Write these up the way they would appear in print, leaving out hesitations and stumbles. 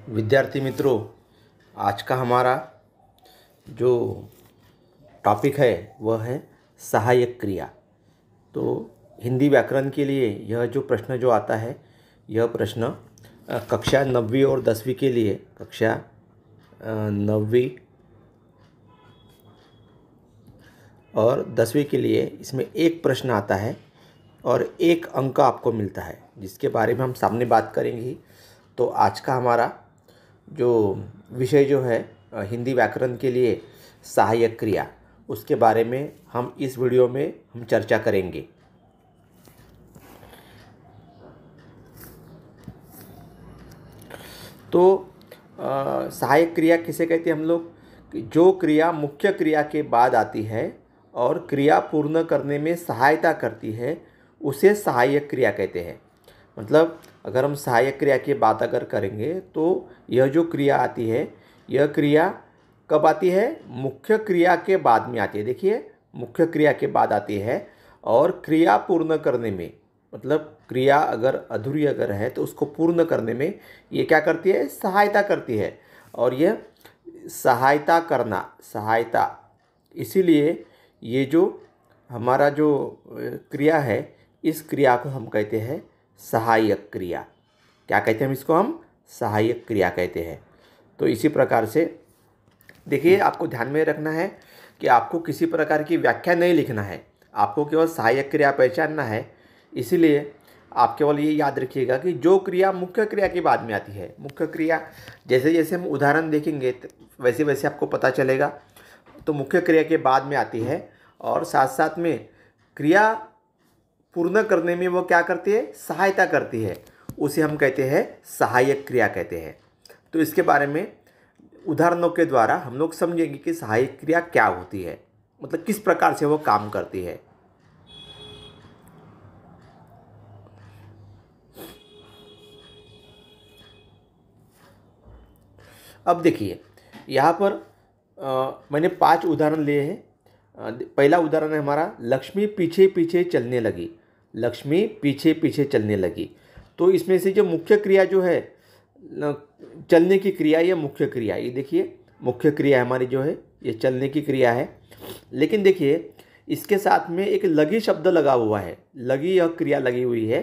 विद्यार्थी मित्रों, आज का हमारा जो टॉपिक है वह है सहायक क्रिया। तो हिंदी व्याकरण के लिए यह जो प्रश्न जो आता है, यह प्रश्न कक्षा 9वीं और 10वीं के लिए, कक्षा 9वीं और 10वीं के लिए इसमें एक प्रश्न आता है और एक अंक आपको मिलता है, जिसके बारे में हम सामने बात करेंगे। तो आज का हमारा जो विषय जो है हिंदी व्याकरण के लिए सहायक क्रिया, उसके बारे में हम इस वीडियो में हम चर्चा करेंगे। तो सहायक क्रिया किसे कहते हैं हम लोग? जो क्रिया मुख्य क्रिया के बाद आती है और क्रिया पूर्ण करने में सहायता करती है, उसे सहायक क्रिया कहते हैं। मतलब अगर हम सहायक क्रिया की बात अगर करेंगे तो यह जो क्रिया आती है, यह क्रिया कब आती है? मुख्य क्रिया के बाद में आती है। देखिए, मुख्य क्रिया के बाद आती है और क्रिया पूर्ण करने में, मतलब क्रिया अगर अधूरी अगर है तो उसको पूर्ण करने में ये क्या करती है? सहायता करती है। और यह सहायता करना, सहायता, इसीलिए ये जो हमारा जो क्रिया है, इस क्रिया को हम कहते हैं सहायक क्रिया। क्या कहते हैं हम इसको? हम सहायक क्रिया कहते हैं। तो इसी प्रकार से देखिए, आपको ध्यान में रखना है कि आपको किसी प्रकार की व्याख्या नहीं लिखना है, आपको केवल सहायक क्रिया पहचानना है। इसीलिए आप केवल ये याद रखिएगा कि जो क्रिया मुख्य क्रिया के बाद में आती है, मुख्य क्रिया जैसे जैसे हम उदाहरण देखेंगे वैसे वैसे आपको पता चलेगा। तो मुख्य क्रिया के बाद में आती है और साथ साथ में क्रिया पूर्ण करने में वो क्या करती है? सहायता करती है। उसे हम कहते हैं सहायक क्रिया कहते हैं। तो इसके बारे में उदाहरणों के द्वारा हम लोग समझेंगे कि सहायक क्रिया क्या होती है, मतलब किस प्रकार से वो काम करती है। अब देखिए, यहाँ पर मैंने 5 उदाहरण लिए हैं। पहला उदाहरण है हमारा, लक्ष्मी पीछे पीछे चलने लगी। लक्ष्मी पीछे पीछे चलने लगी। तो इसमें से जो मुख्य क्रिया जो है, चलने की क्रिया, ये मुख्य क्रिया, ये देखिए मुख्य क्रिया हमारी जो है ये चलने की क्रिया है। लेकिन देखिए, इसके साथ में एक लगी शब्द लगा हुआ है, लगी यह क्रिया लगी हुई है,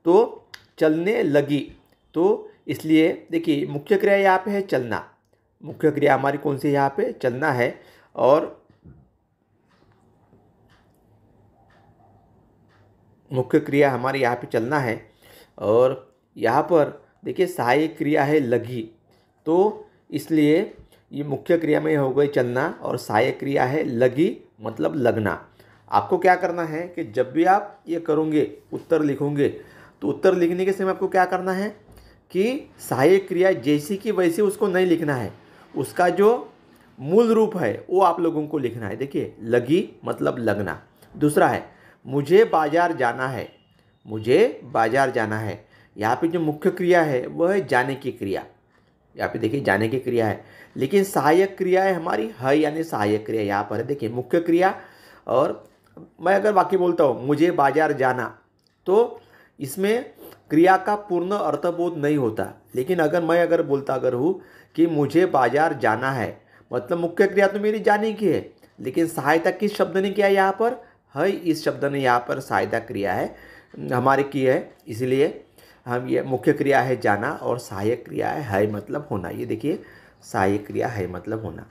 तो चलने लगी। तो इसलिए देखिए, मुख्य क्रिया यहाँ पे है चलना। मुख्य क्रिया हमारी कौन सी? यहाँ पे चलना है। और मुख्य क्रिया हमारी यहाँ पे चलना है। और यहाँ पर देखिए सहायक क्रिया है लगी। तो इसलिए ये मुख्य क्रिया में हो गई चलना और सहायक क्रिया है लगी, मतलब लगना। आपको क्या करना है कि जब भी आप ये करोगे, उत्तर लिखोगे, तो उत्तर लिखने के समय आपको क्या करना है कि सहायक क्रिया जैसी कि वैसे उसको नहीं लिखना है, उसका जो मूल रूप है वो आप लोगों को लिखना है। देखिए, लगी मतलब लगना। दूसरा है मुझे बाजार जाना है। मुझे बाजार जाना है, यहाँ पे जो मुख्य क्रिया है वह है जाने की क्रिया। यहाँ पे देखिए जाने की क्रिया है, लेकिन सहायक क्रिया है हमारी है, यानी सहायक क्रिया यहाँ पर है। देखिए मुख्य क्रिया, और मैं अगर वाक्य बोलता हूँ मुझे बाजार जाना, तो इसमें क्रिया का पूर्ण अर्थबोध नहीं होता। लेकिन अगर बोलता हूँ कि मुझे बाजार जाना है, मतलब मुख्य क्रिया तो मेरी जाने की है, लेकिन सहायता किस शब्द ने किया? यहाँ पर है, इस शब्द ने यहाँ पर सहायता क्रिया है हमारे की है। इसलिए हम ये मुख्य क्रिया है जाना और सहायक क्रिया है मतलब होना। ये देखिए, सहायक क्रिया है मतलब होना।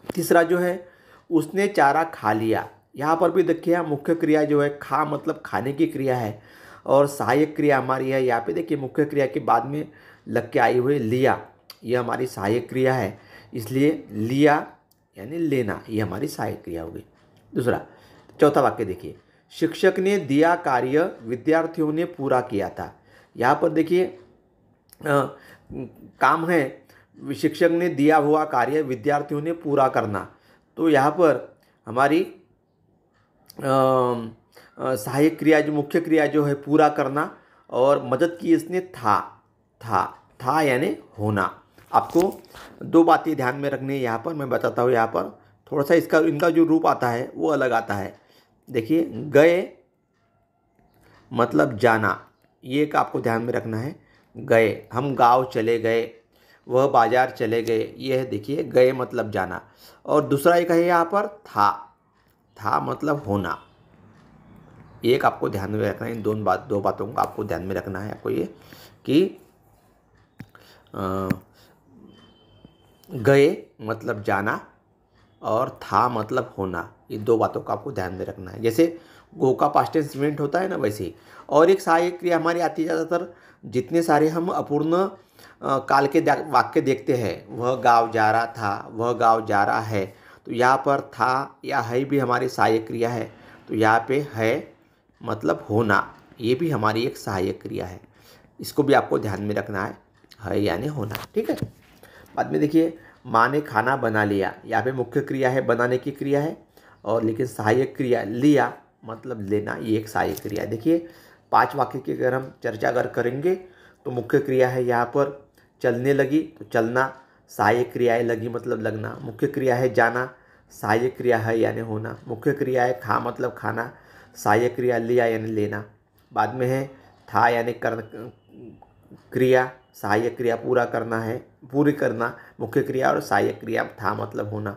तीसरा जो है, उसने चारा खा लिया। यहाँ पर भी देखिए मुख्य क्रिया जो है खा, मतलब खाने की क्रिया है, और सहायक क्रिया हमारी है यहाँ पे देखिए मुख्य क्रिया के बाद में लग के आई हुई लिया, यह हमारी सहायक क्रिया है। इसलिए लिया यानी लेना, ये हमारी सहायक क्रिया होगी। दूसरा, चौथा वाक्य देखिए, शिक्षक ने दिया कार्य विद्यार्थियों ने पूरा किया था। यहाँ पर देखिए काम है, शिक्षक ने दिया हुआ कार्य विद्यार्थियों ने पूरा करना। तो यहाँ पर हमारी सहायक क्रिया जो मुख्य क्रिया जो है पूरा करना, और मदद की इसने था यानी होना। आपको 2 बातें ध्यान में रखनी है यहाँ पर, मैं बताता हूँ। यहाँ पर थोड़ा सा इनका जो रूप आता है वो अलग आता है। देखिए, गए मतलब जाना, ये एक आपको ध्यान में रखना है। गए, हम गांव चले गए, वह बाजार चले गए, ये है देखिए गए मतलब जाना। और दूसरा एक है यहाँ पर था, था मतलब होना। एक आपको ध्यान में रखना है, इन दो बातों को आपको ध्यान में रखना है आपको, ये कि गए मतलब जाना और था मतलब होना, ये दो बातों को आपको ध्यान में रखना है। जैसे गो का पास्ट टेंस इवेंट होता है ना, वैसे ही। और एक सहायक क्रिया हमारी आती है ज़्यादातर, जितने सारे हम अपूर्ण काल के वाक्य देखते हैं, वह गाँव जा रहा था, वह गाँव जा रहा है, तो यहाँ पर था या है भी हमारी सहायक क्रिया है। तो यहाँ पे है मतलब होना, ये भी हमारी एक सहायक क्रिया है, इसको भी आपको ध्यान में रखना है यानी होना, ठीक है। बाद में देखिए माँ ने खाना बना लिया, यहाँ पे मुख्य क्रिया है बनाने की क्रिया है, और लेकिन सहायक क्रिया लिया मतलब लेना, ये एक सहायक क्रिया है। देखिए 5 वाक्य की अगर हम चर्चा अगर करेंगे तो मुख्य क्रिया है यहाँ पर चलने लगी, तो चलना। सहायक क्रिया है लगी मतलब लगना। मुख्य क्रिया है जाना, सहायक क्रिया है यानी होना। मुख्य क्रिया है खा मतलब खाना, सहायक क्रिया लिया यानी लेना। बाद में है था यानी कर क्रिया, सहायक क्रिया पूरा करना है, पूरी करना मुख्य क्रिया, और सहायक क्रिया था मतलब होना।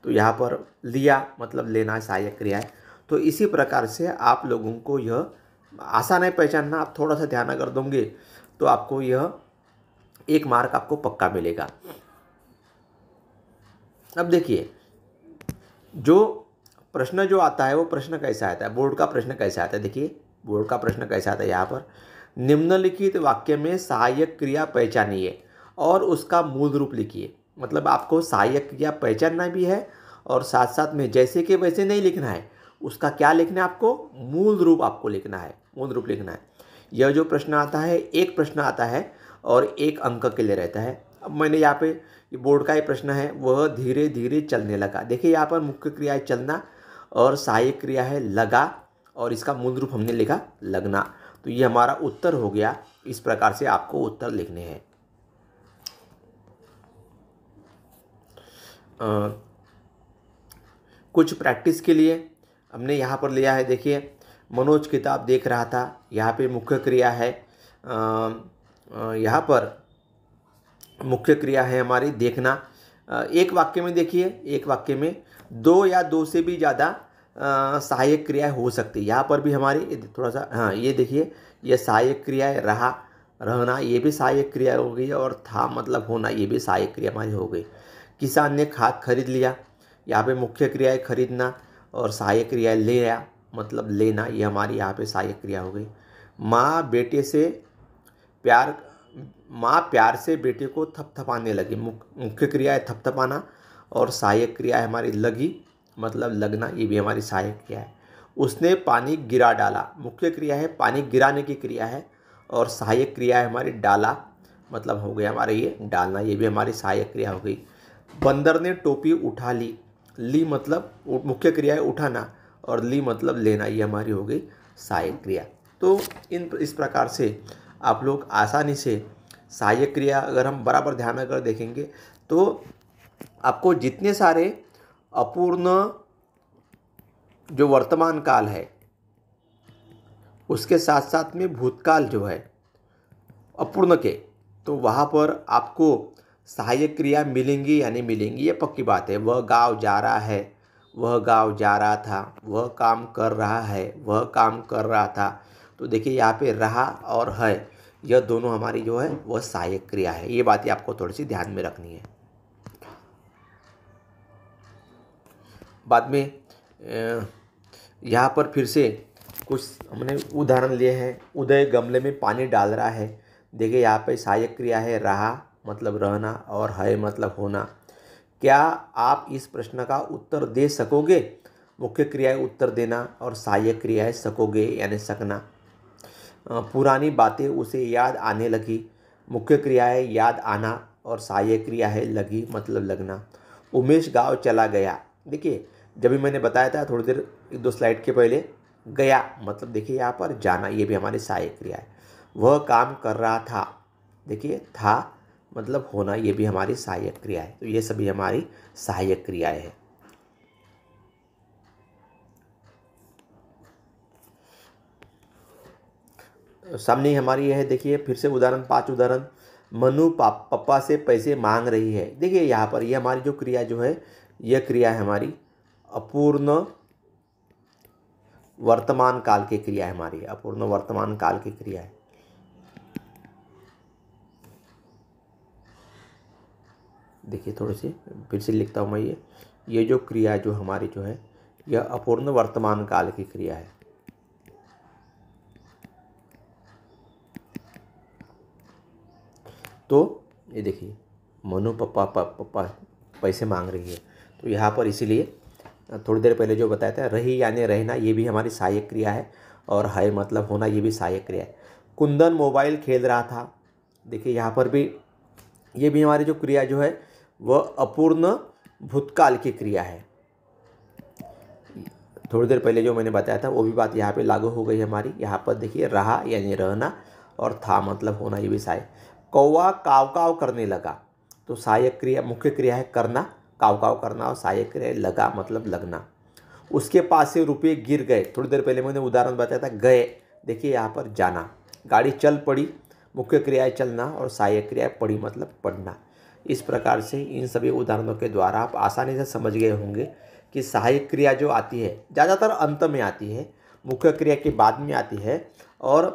तो यहाँ पर लिया मतलब लेना सहायक क्रिया है। तो इसी प्रकार से आप लोगों को यह आसान है पहचानना, आप थोड़ा सा ध्यान अगर दोगे तो आपको यह 1 मार्क आपको पक्का मिलेगा। अब देखिए जो प्रश्न जो आता है वो प्रश्न कैसा आता है, बोर्ड का प्रश्न कैसा आता है। देखिए बोर्ड का प्रश्न कैसा आता है, यहाँ पर निम्नलिखित वाक्य में सहायक क्रिया पहचानिए और उसका मूल रूप लिखिए। मतलब आपको सहायक क्रिया पहचानना भी है और साथ साथ में जैसे कि वैसे नहीं लिखना है, उसका क्या लिखना है आपको, मूल रूप आपको लिखना है, मूल रूप लिखना है। यह जो प्रश्न आता है एक प्रश्न आता है और 1 अंक के लिए रहता है। अब मैंने यहाँ पे ये बोर्ड का ही प्रश्न है, वह धीरे धीरे चलने लगा। देखिए यहाँ पर मुख्य क्रिया है चलना और सहायक क्रिया है लगा, और इसका मूल रूप हमने लिखा लगना। तो ये हमारा उत्तर हो गया। इस प्रकार से आपको उत्तर लिखने हैं। कुछ प्रैक्टिस के लिए हमने यहाँ पर लिया है। देखिए मनोज किताब देख रहा था, यहाँ पे मुख्य क्रिया है, यहाँ पर मुख्य क्रिया है हमारी देखना। एक वाक्य में देखिए, एक वाक्य में 2 या 2 से भी ज़्यादा सहायक क्रिया हो सकती है। यहाँ पर भी हमारी थोड़ा सा, हाँ ये देखिए ये सहायक क्रिया है रहा, रहना, ये भी सहायक क्रिया हो गई, और था मतलब होना, ये भी सहायक क्रिया हमारी हो गई। किसान ने खाद खरीद लिया, यहाँ पे मुख्य क्रिया है खरीदना और सहायक क्रिया है ले आया मतलब लेना, ये हमारी यहाँ पे सहायक क्रिया हो गई। माँ बेटे से प्यार माँ प्यार से बेटे को थपथपाने लगी, मुख्य क्रिया है थपथपाना और सहायक क्रिया है हमारी लगी मतलब लगना, ये भी हमारी सहायक क्रिया है। उसने पानी गिरा डाला, मुख्य क्रिया है पानी गिराने की क्रिया है, और सहायक क्रिया है हमारी डाला मतलब हो गया हमारे ये डालना, ये भी हमारी सहायक क्रिया हो गई। बंदर ने टोपी उठा ली, ली मतलब मुख्य क्रिया है उठाना और ली मतलब लेना, ये हमारी हो गई सहायक क्रिया। तो इस प्रकार से आप लोग आसानी से सहायक क्रिया अगर हम बराबर ध्यान अगर देखेंगे तो आपको जितने सारे अपूर्ण जो वर्तमान काल है उसके साथ साथ में भूतकाल जो है अपूर्ण के, तो वहाँ पर आपको सहायक क्रिया मिलेंगी या नहीं मिलेंगी, ये पक्की बात है। वह गांव जा रहा है, वह गांव जा रहा था, वह काम कर रहा है, वह काम कर रहा था। तो देखिए यहाँ पे रहा और है, यह दोनों हमारी जो है वह सहायक क्रिया है। ये बातें आपको थोड़ी सी ध्यान में रखनी है। बाद में यहाँ पर फिर से कुछ हमने उदाहरण लिए हैं। उदय गमले में पानी डाल रहा है, देखिए यहाँ पे सहायक क्रिया है रहा मतलब रहना और है मतलब होना। क्या आप इस प्रश्न का उत्तर दे सकोगे, मुख्य क्रिया है उत्तर देना और सहायक क्रिया है सकोगे यानी सकना। पुरानी बातें उसे याद आने लगी, मुख्य क्रिया है याद आना और सहायक क्रिया है लगी मतलब लगना। उमेश गांव चला गया, देखिए जब भी मैंने बताया था थोड़ी देर 1-2 स्लाइड के पहले, गया मतलब देखिए यहाँ पर जाना, ये भी हमारी सहायक क्रिया है। वह काम कर रहा था, देखिए था मतलब होना, ये भी हमारी सहायक क्रिया है। तो ये सभी हमारी सहायक क्रियाएं हैं। सामने हमारी यह है, देखिए फिर से उदाहरण 5 उदाहरण। मनु पापा से पैसे मांग रही है। देखिए यहाँ पर ये हमारी जो क्रिया जो है, यह क्रिया है हमारी अपूर्ण वर्तमान काल की क्रिया है, हमारी अपूर्ण वर्तमान काल की क्रिया है। देखिए थोड़े से फिर से लिखता हूँ मैं, ये जो क्रिया जो हमारी जो है, यह अपूर्ण वर्तमान काल की क्रिया है। तो ये देखिए मनु पापा पैसे मांग रही है, तो यहाँ पर इसीलिए थोड़ी देर पहले जो बताया था रही यानी रहना, ये भी हमारी सहायक क्रिया है, और है मतलब होना, ये भी सहायक क्रिया है। कुंदन मोबाइल खेल रहा था, देखिए यहाँ पर भी ये भी हमारी जो क्रिया जो है वह अपूर्ण भूतकाल की क्रिया है। थोड़ी देर पहले जो मैंने बताया था वो भी बात यहाँ पे लागू हो गई हमारी। यहाँ पर देखिए रहा यानी रहना और था मतलब होना, ये भी सहायक। कौवा काव काव करने लगा, तो सहायक क्रिया, मुख्य क्रिया है करना, काव काव करना, और सहायक क्रिया लगा मतलब लगना। उसके पास से रुपये गिर गए, थोड़ी देर पहले मैंने उदाहरण बताया था गए, देखिए यहाँ पर जाना। गाड़ी चल पड़ी, मुख्य क्रिया है चलना और सहायक क्रिया है पड़ी मतलब पढ़ना। इस प्रकार से इन सभी उदाहरणों के द्वारा आप आसानी से समझ गए होंगे कि सहायक क्रिया जो आती है ज़्यादातर अंत में आती है, मुख्य क्रिया के बाद में आती है, और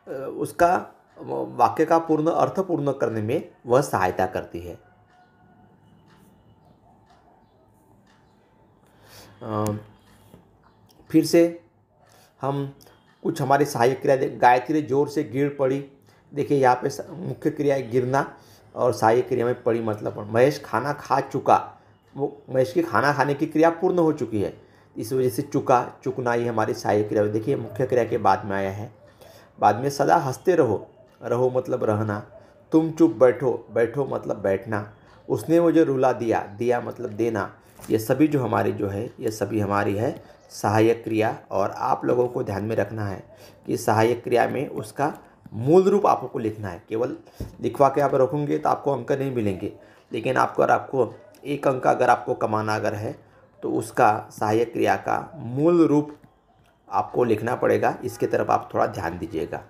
उसका वाक्य का पूर्ण अर्थ पूर्ण करने में वह सहायता करती है। फिर से हम कुछ हमारी सहायक क्रिया गायत्री जोर से गिर पड़ी, देखिए यहाँ पे मुख्य क्रिया है गिरना और सहायक क्रिया में पड़ी मतलब महेश खाना खा चुका, वो महेश की खाना खाने की क्रिया पूर्ण हो चुकी है, इस वजह से चुका, चुकना ये हमारी सहायक क्रिया, देखिए मुख्य क्रिया के बाद में आया है। बाद में सदा हंसते रहो, रहो मतलब रहना। तुम चुप बैठो, बैठो मतलब बैठना। उसने मुझे रुला दिया, दिया मतलब देना। ये सभी जो हमारी जो है, ये सभी हमारी है सहायक क्रिया। और आप लोगों को ध्यान में रखना है कि सहायक क्रिया में उसका मूल रूप आपको लिखना है। केवल लिखवा के आप रखोगे तो आपको अंक नहीं मिलेंगे, लेकिन आपको एक अंक अगर आपको कमाना अगर है तो उसका सहायक क्रिया का मूल रूप आपको लिखना पड़ेगा। इसके तरफ आप थोड़ा ध्यान दीजिएगा।